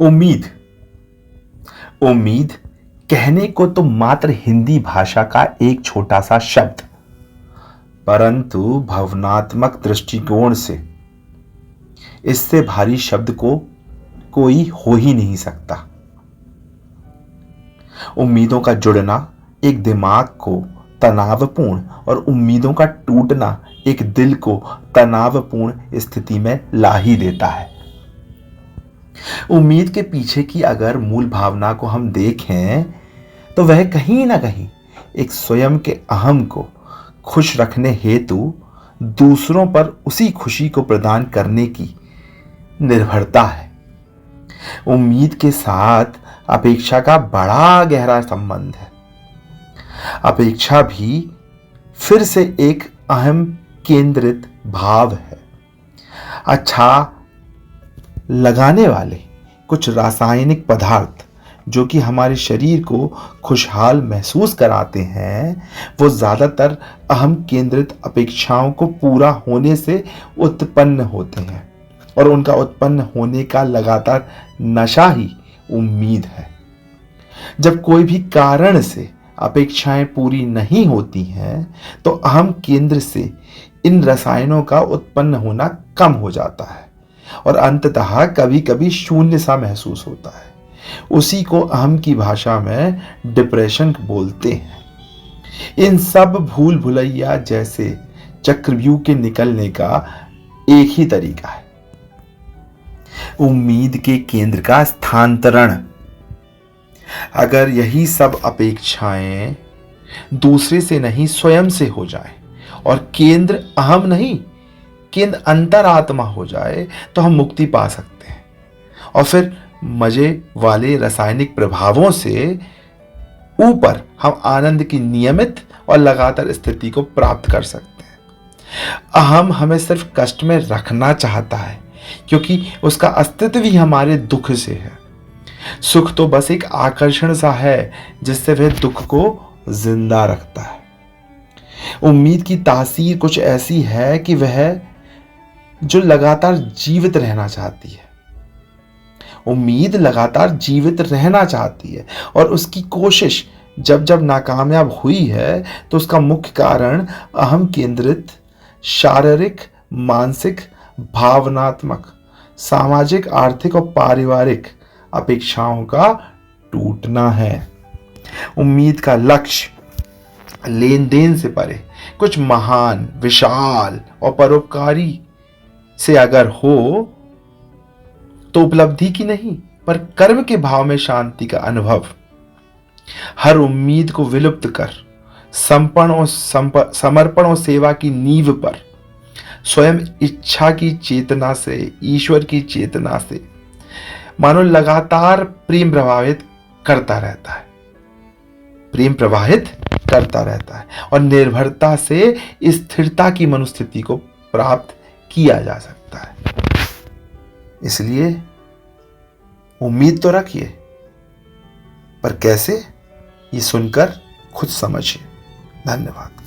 उम्मीद। उम्मीद कहने को तो मात्र हिंदी भाषा का एक छोटा सा शब्द, परंतु भावनात्मक दृष्टिकोण से इससे भारी शब्द को कोई हो ही नहीं सकता। उम्मीदों का जुड़ना एक दिमाग को तनावपूर्ण और उम्मीदों का टूटना एक दिल को तनावपूर्ण स्थिति में ला ही देता है। उम्मीद के पीछे की अगर मूल भावना को हम देखें तो वह कहीं ना कहीं एक स्वयं के अहम को खुश रखने हेतु दूसरों पर उसी खुशी को प्रदान करने की निर्भरता है। उम्मीद के साथ अपेक्षा का बड़ा गहरा संबंध है। अपेक्षा भी फिर से एक अहम केंद्रित भाव है। अच्छा लगाने वाले कुछ रासायनिक पदार्थ जो कि हमारे शरीर को खुशहाल महसूस कराते हैं, वो ज्यादातर अहम केंद्रित अपेक्षाओं को पूरा होने से उत्पन्न होते हैं और उनका उत्पन्न होने का लगातार नशा ही उम्मीद है। जब कोई भी कारण से अपेक्षाएं पूरी नहीं होती हैं तो अहम केंद्र से इन रसायनों का उत्पन्न होना कम हो जाता है और अंततः कभी कभी शून्य सा महसूस होता है। उसी को अहम की भाषा में डिप्रेशन बोलते हैं। इन सब भूल भुलैया जैसे चक्रव्यूह के निकलने का एक ही तरीका है, उम्मीद के केंद्र का स्थानांतरण। अगर यही सब अपेक्षाएं दूसरे से नहीं स्वयं से हो जाए और केंद्र अहम नहीं केंद्र अंतरात्मा हो जाए तो हम मुक्ति पा सकते हैं और फिर मजे वाले रासायनिक प्रभावों से ऊपर हम आनंद की नियमित और लगातार स्थिति को प्राप्त कर सकते हैं। अहम हमें सिर्फ कष्ट में रखना चाहता है क्योंकि उसका अस्तित्व ही हमारे दुख से है। सुख तो बस एक आकर्षण सा है जिससे वह दुख को जिंदा रखता है। उम्मीद की तासीर कुछ ऐसी है कि वह जो लगातार जीवित रहना चाहती है। उम्मीद लगातार जीवित रहना चाहती है और उसकी कोशिश जब जब नाकामयाब हुई है तो उसका मुख्य कारण अहम केंद्रित शारीरिक, मानसिक, भावनात्मक, सामाजिक, आर्थिक और पारिवारिक अपेक्षाओं का टूटना है। उम्मीद का लक्ष्य लेन देन से परे कुछ महान, विशाल और परोपकारी से अगर हो तो उपलब्धि की नहीं पर कर्म के भाव में शांति का अनुभव। हर उम्मीद को विलुप्त कर समर्पण और सेवा की नींव पर स्वयं इच्छा की चेतना से, ईश्वर की चेतना से मानो लगातार प्रेम प्रवाहित करता रहता है, प्रेम प्रवाहित करता रहता है और निर्भरता से स्थिरता की मनोस्थिति को प्राप्त किया जा सकता है। इसलिए उम्मीद तो रखिए, पर कैसे ये सुनकर खुद समझिए। धन्यवाद।